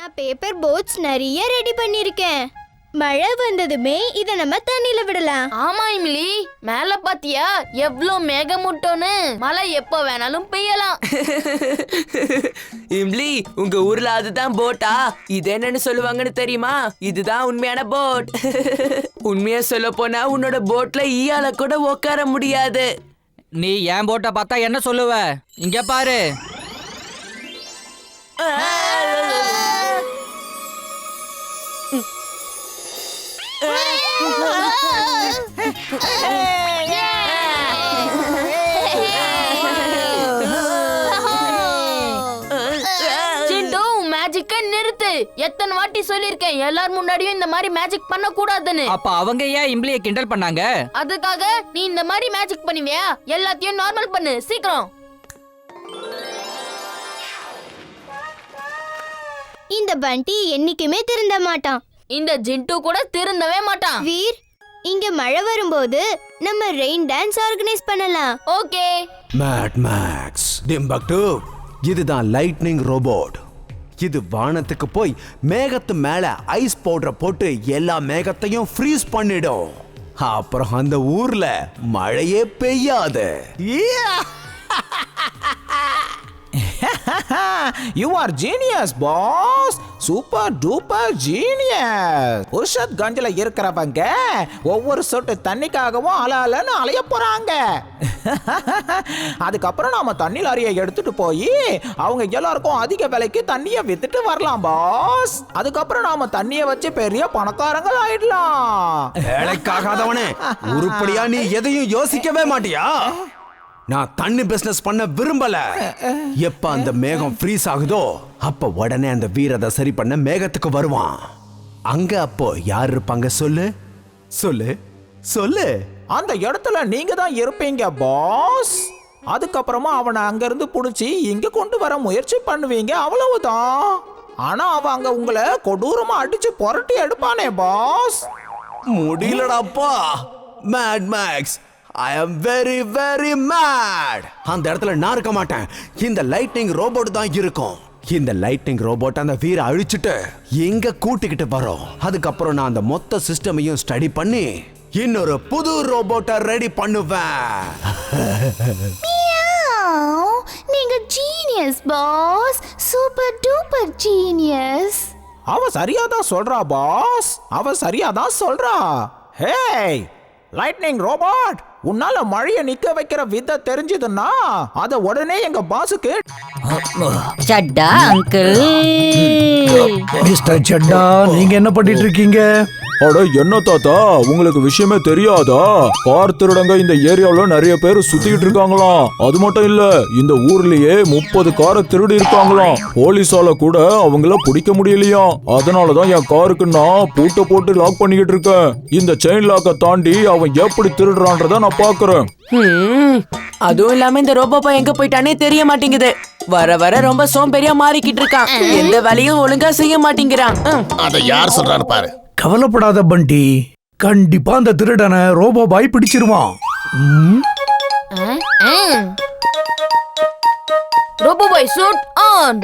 நான் paper bots நிறைய ready பண்ணிருக்கேன். மழை வந்ததுமே இத நம்ம தண்ணில விடலாம். ஆமா இம்லி, மேல பாத்தியா எவ்ளோ மேகமூட்டம்னு? மழை எப்ப வேணாலும் பெய்யலாம். இம்லி, உங்க ஊர்ல அதுதான் போட்டா? இது என்னன்னு சொல்லுவாங்கன்னு தெரியுமா? இதுதான் உண்மையான போட். உண்மையா சொல்ல போனா உன்னோட போட்ல ஈயால கூட உட்கார முடியாது. நீ ஏன் போட்ட பார்த்தா என்ன சொல்லுவ? இங்க பாரு. நிறுத்து. எத்தனை வாட்டி சொல்லிருக்கேன் எல்லாரும் முன்னாடியும் இந்த மாதிரி மேஜிக் பண்ண கூடாதுன்னு. அப்ப அவங்க ஏன் இம்லியை கிண்டல் பண்ணாங்க? அதுக்காக நீ இந்த மாதிரி மேஜிக் பண்ணுவியா? எல்லாத்தையும் நார்மல் பண்ணு சீக்கிரம். இந்த பண்டி என்னைக்குமே திருந்த மாட்டான். இந்த ஜிண்டு கூட திருந்தவே மாட்டான். வீர், இங்க மழை வரும்போது நம்ம ரெயின் டான்ஸ் ஆர்கனைஸ் பண்ணலாம். ஓகே. மேட் மேக்ஸ், டிம்பக்டு, இதுதான் லைட்னிங் ரோபோட். இது வானத்துக்கு போய் மேகத்து மேல ஐஸ் பவுடர் போட்டு எல்லா மேகத்தையும் ஃப்ரீஸ் பண்ணிடும். அப்புறம் அந்த ஊர்ல மழையே பெய்யாது. You are genius, boss. Super duper genius. Purushath கஞ்சில இருக்கிறவங்க ஒவ்வொரு சொட்டு தண்ணிக்காகவும் அலன்னு அலைய போறாங்க. அதுக்கப்புறம் நாம தண்ணி லாரியை எடுத்துட்டு போய் அவங்க எல்லாருக்கும் அதிக விலைக்கு தண்ணியை வித்துட்டு வரலாம் பாஸ். அதுக்கப்புறம் நாம தண்ணியை வச்சு பெரிய பணக்காரங்க ஆயிடலாம். வேலைக்காகாதவனே, உருப்படியா நீ எதையும் யோசிக்கவே மாட்டியா? நான் தண்ணி பிசினஸ் பண்ண விரும்பல. எப்ப அந்த மேகம் ஃப்ரீஸ் ஆகுதோ அப்ப உடனே அந்த வீரதை சரி பண்ண மேகத்துக்கு வருவான். அங்க அப்போ யார் இருப்பாங்க? சொல்லு சொல்லு சொல்லு. அந்த இடத்துல நீங்க தான் இருப்பீங்க பாஸ். அதுக்கப்புறமா அவனை அங்க இருந்து புடிச்சு இங்க கொண்டு வர முயற்சி பண்ணுவீங்க, அவ்வளவுதான். ஆனா அவன் அங்க உங்களை கொடூரமா அடிச்சு புரட்டி எடுப்பானே பாஸ். முடியலடாப்பா. Mad Max, I am very very mad. அந்த இடத்துல நான் இருக்க மாட்டேன். இந்த லைட்னிங் ரோபோட் தான் இருக்கும். இந்த லைட்னிங் ரோபோட் அந்த வீரை அழிச்சிட்டு எங்க கூட்டிக்கிட்டு வரோம். அதுக்கப்புறம் நான் அந்த மொத்த சிஸ்டமையும் ஸ்டடி பண்ணி இன்னொரு புது ரோபோட்டை ரெடி பண்ணுவேன். நீங்க genius boss, super duper genius. அவ சரியாதான் சொல்றா பாஸ், அவ சரியாதான் சொல்றா. ஹேய் லைட்னிங் ரோபோட், உன்னால மழையை நிக்க வைக்கிற வித்தை தெரிஞ்சதுன்னா அத உடனே எங்க பாஸுக்கு. சட்டா அங்கிள். மிஸ்டர் சட்டா, நீங்க என்ன பண்ணிட்டு இருக்கீங்க? அட என்ன தாத்தா, உங்களுக்கு விஷயமே தெரியாதா? கார் திருடங்க இந்த ஏரியாவுல நிறைய பேர் சுத்திட்டு இருக்காங்களாம். அது மட்டும் இல்ல, இந்த ஊர்லயே 30 காரை திருடி இருக்காங்களாம். போலீஸால கூட அவங்கள பிடிக்க முடியலையா. அதனாலதான் என் காருக்கு நான் பூட்டை போட்டு லாக் பண்ணிக்கிட்டு இருக்கேன். இந்த செயின் லாக்கை தாண்டி அவன் எப்படி திருடுறான்றத நான் பாக்குறேன். அதுவும் இல்லாம இந்த ரோபோப்பா எங்க போயிட்டானே தெரிய மாட்டேங்குது. வர வர ரொம்ப சோம்பேறியா மாறிக்கிட்டு இருக்கான். எந்த வேலையும் ஒழுங்கா செய்ய மாட்டேங்கிறான். அத யார் சொல்றாரு பாரு. கவலைப்படாத பண்டி, கண்டிப்பா அந்த திருடனை ரோபோ பாய் பிடிச்சிருவான். Robo boy suit on.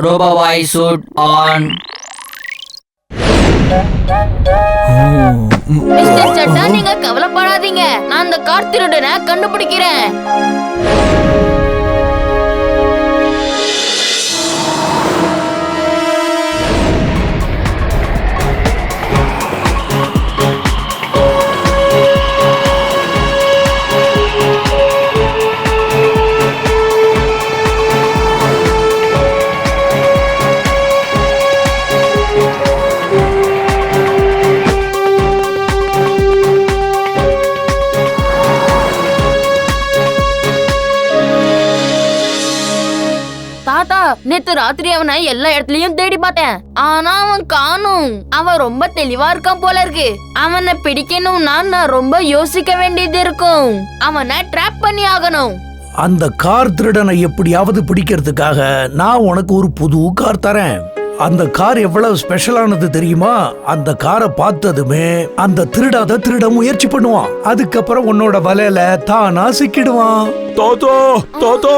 Robo boy suit on. Mister Chadda, நீங்க கவலைப்படாதீங்க, நான் அந்த கார் திருடனை கண்டுபிடிக்கிறேன். நேத்து ராத்திரி அவனை எல்லா இடத்துலயும் தேடி பார்த்தேன். ஆனா அவன் காணும். அவன் ரொம்ப தெளிவா இருக்கான் போல இருக்கு. அவனை பிடிக்கணும்னா நான் ரொம்ப யோசிக்க வேண்டியது இருக்கும். அவனை ட்ராப் பண்ணி ஆகணும். அந்த கார் திருடனை எப்படியாவது பிடிக்கிறதுக்காக நான் உனக்கு ஒரு புது கார் தரேன். அந்த கார் எவ்வளவு ஸ்பெஷலானது தெரியுமா? அந்த காரை பார்த்ததுமே அந்த திருடாத திருட முயற்சி பண்ணுவான். அதுக்கப்புறம் உன்னோட வலையில தானா சிக்கிடுவான். தாத்தா தாத்தா,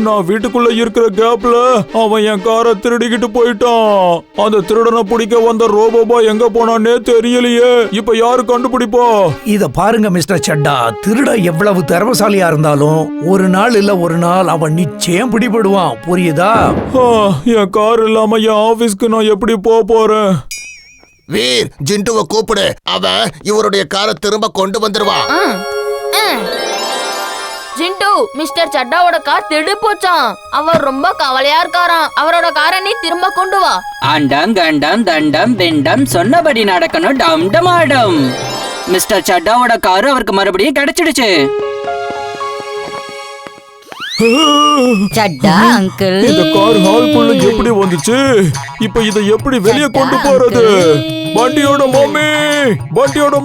நான் வீட்டுக்குள்ள இருக்கிற கேப்ல அவன் என் காரை திருடிக்கிட்டு போயிட்டான். அந்த திருடனை பிடிக்க வந்த ரோபோ பாய் எங்க போனானே தெரியலையே. இப்ப யாரு கண்டுபிடிப்பா? இத பாருங்க மிஸ்டர் சட்டா, திருட எவ்வளவு திறமசாலியா இருந்தாலும் ஒரு நாள் இல்ல ஒரு நாள் அவன் நிச்சயம் பிடிபடுவான். புரியுதா? என் கார் இல்லாம என் ஆபீஸ்க்கு நான் எப்படி போறேன்? வீர், ஜிண்டுவை கூப்பிடு. அவன் இவருடைய காரை திரும்ப கொண்டு வந்துருவான். ஜிண்டு, மிஸ்டர் சட்டாவோட கார் திருடு போச்சான். அவர் ரொம்ப கவலையா இருக்காராம். அவரோட காரை நீ திரும்ப கொண்டு வா. அண்டம் கண்டம் தண்டம் பிண்டம் சொன்னபடி நடக்கணும். டம் டமாடம். மிஸ்டர் சட்டாவோட காரு அவருக்கு மறுபடியும் கிடைச்சிடுச்சு. சட்டா அங்கிள், இந்த கார் ஹால்குள்ள எப்படி வந்துச்சு? இப்ப இதை எப்படி வெளியே கொண்டு போறது? பண்டியோட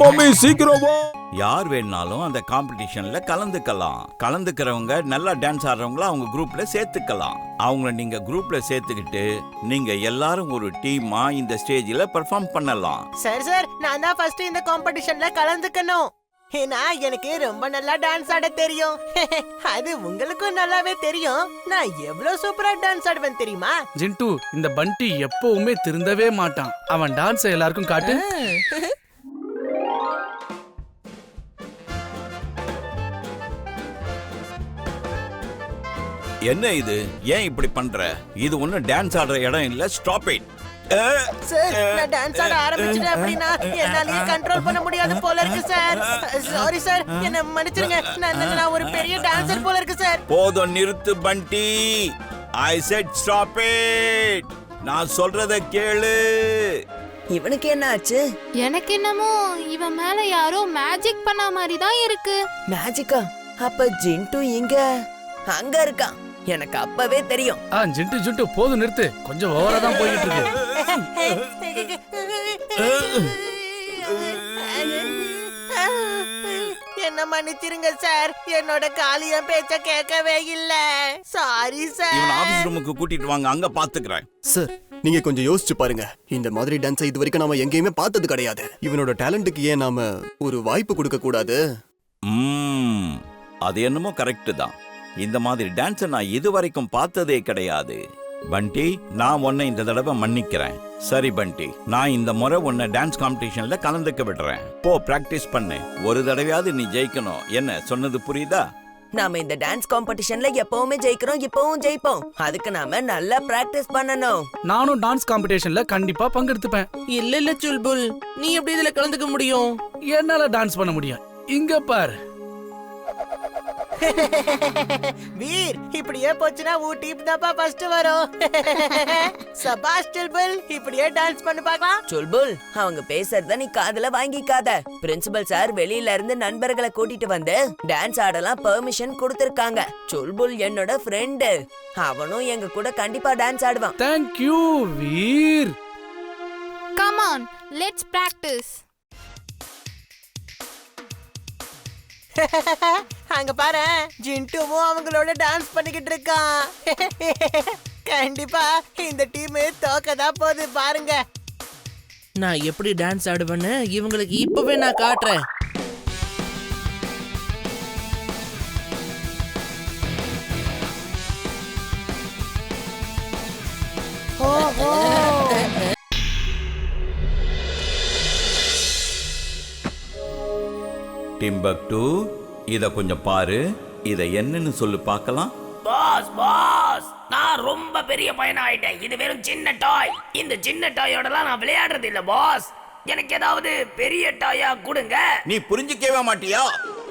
மம்மி சீக்கிரம் வா. யார் வேணாலும் அந்த காம்படிஷன்ல கலந்துக்கிறவங்க நல்லா டான்ஸ் ஆடுறவங்கள அவங்க குரூப்ல சேர்த்துக்கலாம். அவங்கள நீங்க குரூப்ல சேர்த்துக்கிட்டு நீங்க எல்லாரும் ஒரு டீமா இந்த ஸ்டேஜ்ல பெர்ஃபார்ம் பண்ணலாம். சார் நான் தான் ஃபர்ஸ்ட் இந்த காம்படிஷன்ல கலந்துக்கணும். ஏன்னா எனக்கு ரொம்ப நல்லா டான்ஸ் ஆட தெரியும். அது உங்களுக்கும் நல்லாவே தெரியும். நான் எவ்வளவு சூப்பரா டான்ஸ் ஆடுவேன் தெரியுமா? ஜிண்டு, இந்த பண்டி எப்பவுமே திருந்தவே மாட்டான். அவன் டான்ஸ் எல்லாருக்கும் காட்டு. என்ன இது? ஏன் இப்படி பண்ற? இது ஒன்னும் டான்ஸ் ஆடுற இடம் இல்ல. Stop it. சார், நான் டான்ஸ் ஆட ஆரம்பிச்சிட்டேன் அப்படின்னா என்னாலயே கண்ட்ரோல் பண்ண முடியாது போல இருக்கு சார். சாரி சார், என்ன மன்னிச்சிருங்க. நான் ஒரு பெரிய டான்சர் போல இருக்கு சார். போதும், நிறுத்து பண்டி. ஐ செட் ஸ்டாப் இட். நான் சொல்றத கேளு. இவனுக்கு என்ன ஆச்சு? எனக்கு என்னமோ இவன் மேல யாரோ மேஜிக் பண்ண மாதிரி தான் இருக்கு. மேஜிக்கா? அப்ப ஜிண்டு இங்க அங்க இருக்கான். எனக்கு அப்பவே தெரியும். ஜிண்டு போதும், நிறுத்து. கொஞ்சம் ஓவரா தான் போயிட்டு இருக்கு. என்ன மன்னிச்சிருங்க சார். என்னோட காலியம் பேச்ச கேட்கவே இல்ல. Sorry sir. இவன் ஆபீஸ் ரூமுக்கு கூட்டிட்டு வாங்க, அங்க பாத்துக்கிறேன். சார், நீங்க கொஞ்சம் யோசிச்சு பாருங்க. இந்த மாதிரி டான்ஸை இது வரைக்கும் நாம எங்கேயுமே பார்த்தது கிடையாது. இவனோட டேலண்ட்டுக்கு ஏன் நாம ஒரு வாய்ப்பு கொடுக்க கூடாது? அது என்னமோ கரெக்ட் தான். இந்த மாதிரி டான்ஸை நான் இதுவரைக்கும் பார்த்ததே கிடையாது. பண்டி, நான் உன்னை இந்த தடவை மன்னிக்கிறேன். சரி பண்டி, நான் இந்த முறை உன்னை டான்ஸ் காம்படிஷன்ல கலந்துக்க விடுறேன். போ, பிராக்டிஸ் பண்ணு. ஒரு தடவையாவது நீ ஜெயிக்கணும். என்ன சொன்னது புரியுதா? நாம இந்த டான்ஸ் காம்படிஷன்ல எப்பவுமே ஜெயிக்கிறோம், இப்பவும் ஜெயிப்போம். அதுக்கு நாம நல்லா பிராக்டிஸ் பண்ணணும். நானும் டான்ஸ் காம்படிஷன்ல கண்டிப்பா பங்கெடுத்துப்பேன். இல்ல சுல்புல், நீ எப்படி இதுல கலந்துக்க முடியும்? என்னால டான்ஸ் பண்ண முடியும். இங்க பாரு. வீர், இப்படியே போச்சுனா ஊட்டி தான்ப்பா ஃபர்ஸ்ட் வரும். சபாஷ் சுல்புல், இப்படியே டான்ஸ் பண்ணி பார்க்கலாம். சுல்புல், அவங்க பேசுறத நீ காதுல வாங்கிக்காத. பிரின்சிபல் சார் வெளியில இருந்து நண்பர்களை கூட்டிட்டு வந்து டான்ஸ் ஆடலாம் பெர்மிஷன் கொடுத்திருக்காங்க. சுல்புல் என்னோட ஃப்ரெண்டு. அவனும் எங்க கூட கண்டிப்பா டான்ஸ் ஆடுவான். Thank you, Veer. Come on, let's practice. அங்க பாரு, ஜிண்டுவும் அவங்களோட டான்ஸ் பண்ணிக்கிட்டு இருக்கான். கண்டிப்பா இந்த டீம் தோக்கதான் போகுது பாருங்க. நான் எப்படி டான்ஸ் ஆடுவேன்னு இவங்களுக்கு இப்பவே நான் காட்டுறேன். டிம்பக்டு, இத கொஞ்சம் பாரு. இத என்னன்னு சொல்லு பார்க்கலாம். பாஸ், நான் ரொம்ப பெரிய பையனா ஆயிட்டேன். இது வெறும் சின்ன டாய். இந்த சின்ன டாயோடலாம் நான் விளையாடுறது இல்ல பாஸ். எனக்கு ஏதாவது பெரிய டாயா கொடுங்க. நீ புரிஞ்சுக்கவே மாட்டியா?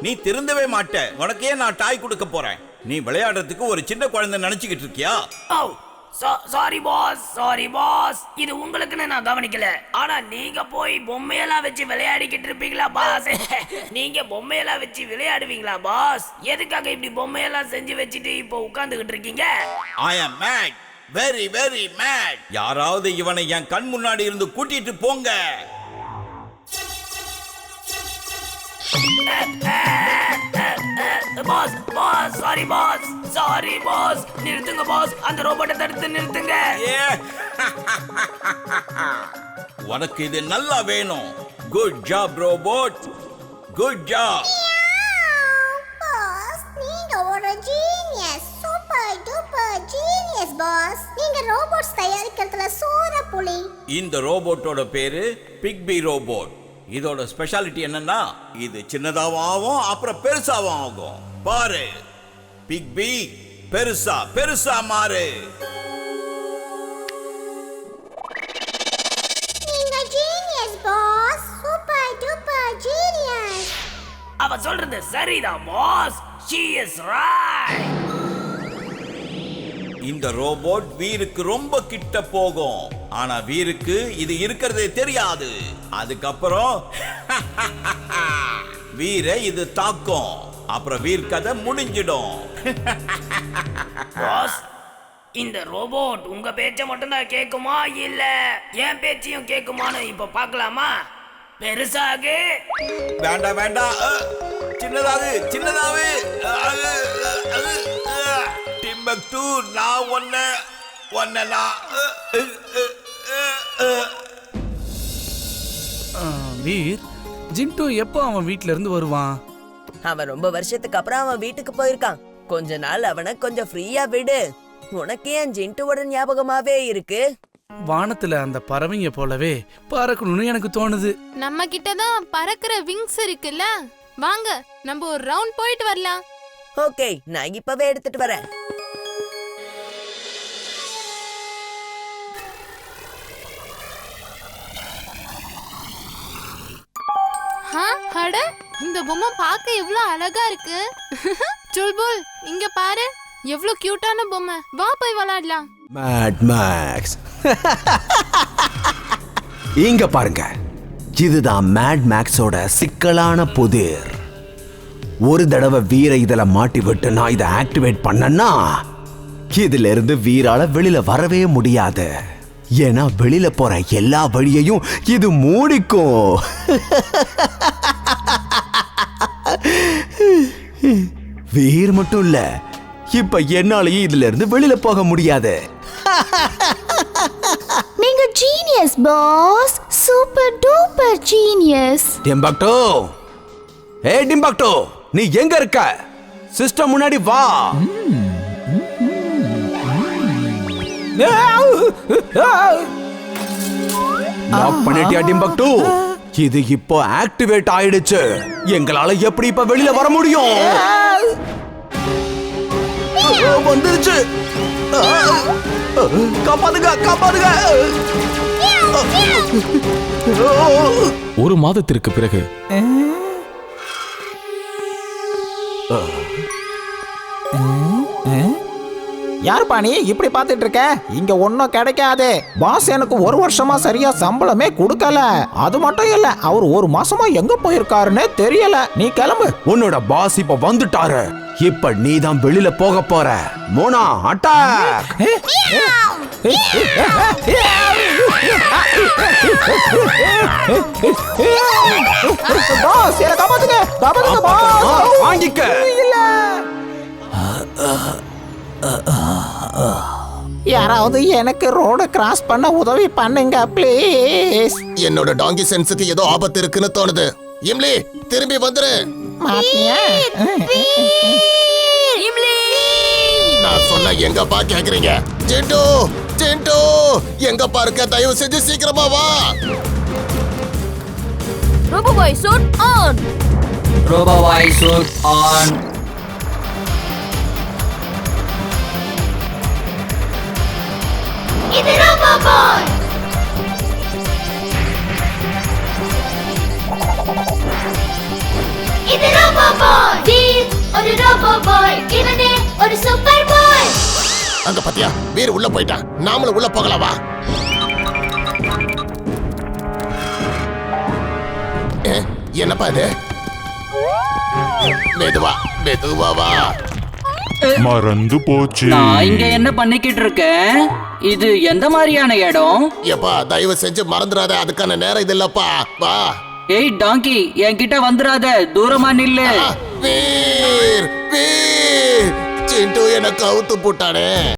நீ திருந்தவே மாட்ட. உனக்கே நான் டாய் கொடுக்க போறேன். நீ விளையாடுறதுக்கு ஒரு சின்ன குழந்தை நினைச்சுக்கிட்டு இருக்கியா? சாரி பாஸ், இது உங்களுக்குன்னு நான் கவனிக்கல. ஆனா நீங்க போய் பொம்மையெல்லாம் வச்சு விளையாடிக்கிட்டு இருப்பீங்களா பாஸ்? நீங்க பொம்மையெல்லாம் வச்சு விளையாடுவீங்களா பாஸ்? எதுக்காக இப்படி பொம்மையெல்லாம் செஞ்சு வச்சுட்டு இப்போ உட்கார்ந்துகிட்டு இருக்கீங்க? I am mad, very very mad. யாராவது இவனை என் கண் முன்னாடி இருந்து கூட்டிட்டு போங்க. சாரி பாஸ், நிறுத்துங்க பாஸ். அந்த ரோபோட்டை தடுத்து நிறுத்துங்க. உனக்கு இது நல்லா வேணும். Good job robot, good job. Boss, நீங்க ஒரு genius, super duper genius boss. நீங்க ரோபோட்ஸ் தயாரிக்கிறதுல சூர புலி. இந்த ரோபோட்டோட பேரு பிக்பி ரோபோட். இதோட ஸ்பெஷாலிட்டி என்னன்னா இது சின்னதாவும் ஆகும் அப்புறம் பெருசாவும் ஆகும். பாரு பிக்பி, பெருசா பெருசா மாறு. நீங்க genius boss, super duper genius. அவ சொல்றது சரிதான் பாஸ். she is right. இந்த ரோபோட் வீருக்கு ரொம்ப கிட்ட போகும். ஆனா வீருக்கு இது இருக்கிறதே தெரியாது. அதுக்கப்புறம் வீரை இது தாக்கும். அப்புறம் வீர் கதை முடிஞ்சிடும். பாஸ், இந்த ரோபோட் உங்க பேச்ச மட்டும் தான் கேக்குமா இல்ல என் பேச்சையும் கேக்குமான்னு இப்ப பார்க்கலாமா? பெருசாகு. வேண்டாம் வேண்டாம், சின்னதாகு சின்னதாகு. டிம்பக்டு, நான் ஒன்ன வீர், ஜிண்டு எப்போ அவன் வீட்ல இருந்து வருவான்? அவன் ரொம்ப வருஷத்துக்கு அப்புறம் அவன் வீட்டுக்கு போயிருக்கான். கொஞ்ச நாள் அவனை கொஞ்சம் ஃப்ரீயா விடு. உனக்கு ஏன் ஜிண்டுவோட ஞாபகமாவே இருக்கு? வானத்துல அந்த பறவைங்க போலவே பறக்கணும்னு எனக்கு தோணுது. நம்ம கிட்ட தான் பறக்கிற விங்ஸ் இருக்குல்ல, வாங்க நம்ம ஒரு ரவுண்ட் போயிட்டு வரலாம். ஓகே, நான் இப்பவே எடுத்துட்டு வரேன். அட, இந்த பொம்மை பார்க்க எவ்வளவு அழகா இருக்கு. சுல்புல், இங்க பாரு, எவ்வளவு கியூட்டான பொம்மை. வா போய் விளையாடலாம். மேட் மேக்ஸ், இங்க பாருங்க, இதுதான் மேட் மேக்ஸோட சிக்கலான புதிர். ஒரு தடவை வீரை இதுல மாட்டி விட்டு நான் இதை ஆக்டிவேட் பண்ணனா இதுல இருந்து வீரால வெளியில வரவே முடியாது. ஏன்னா வெளியில போற எல்லா வழியையும் இது மூடிக்கும். வீர் மட்டும் இல்ல, இப்ப என்னாலயும் இதுல இருந்து வெளியில போக முடியாது. நீங்க genius boss, super duper genius. Timbuktu, ஏ டிம்பக்டோ, நீ எங்க இருக்க? சிஸ்டம் முன்னாடி வா. லாக் பண்ணிட்டியா டிம்பக்டோ? இது இப்போ ஆக்டிவேட் ஆயிடுச்சு. எங்களால எப்படி இப்ப வெளியில வர முடியும்? வந்துருச்சு. காப்பாதுங்க காப்பாதுங்க. ஒரு மாதத்திற்கு பிறகு யாருப்பா நீ இப்படி பார்த்துட்டு இருக்க? இங்க ஒன்னும் கிடைக்காது. பாஸ் எனக்கு ஒரு வருஷமா சரியா சம்பளமே கொடுக்கல. அது மட்டும் இல்ல, அவர் ஒரு மாசமா எங்க போயிருக்காருன்னு தெரியல. நீ கிளம்பு. உன்னோட பாஸ் இப்ப வந்துட்டாரு. இப்ப நீ தான் வெளியில போக போற. மோனா, அட்டாக்! பாஸ், என்ன காப்பாத்துங்க. காப்பாத்துங்க பாஸ். வாங்கிக்க. யாராவது எனக்கு ரோட கிராஸ் பண்ண உதவி பண்ணுங்க ப்ளீஸ். என்னோட டாங்கி சென்ஸுக்கு ஏதோ ஆபத்து இருக்குன்னு தோணுது. இம்லி, திரும்பி வந்துரு. நான் சொன்ன எங்கப்பா கேக்குறீங்க? ஜிண்டு, ஜிண்டு, எங்கப்பா இருக்க? தயவு செஞ்சு சீக்கிரமா வா. Robo boy suit on. Robo boy suit on. இது ரோபோ பாய். இது ரோபோ பாய். வீர் ஒரு ரோபோ பாய். இவனே ஒரு சூப்பர் பாய். அங்க பாத்தியா, வீர் உள்ள போயிட்டான். நாமளும் உள்ள போகலாம் வா. என்னப்பா இது? மெதுவா மெதுவா வா. மறந்து போச்சு. நான் இங்க என்ன பண்ணிக்கிட்டு இருக்கேன்? இது எந்த மாதிரியான இடம்? எப்பா தயவு செஞ்சு மறந்துடாத. அதுக்கான நேரம் இது இல்லப்பா. வா. ஏய் டாங்கி, என்கிட்ட வந்துடாத. தூரமா நில்லு. வீர், வீர், சிண்டு எனக்கு அவுத்து போட்டானே.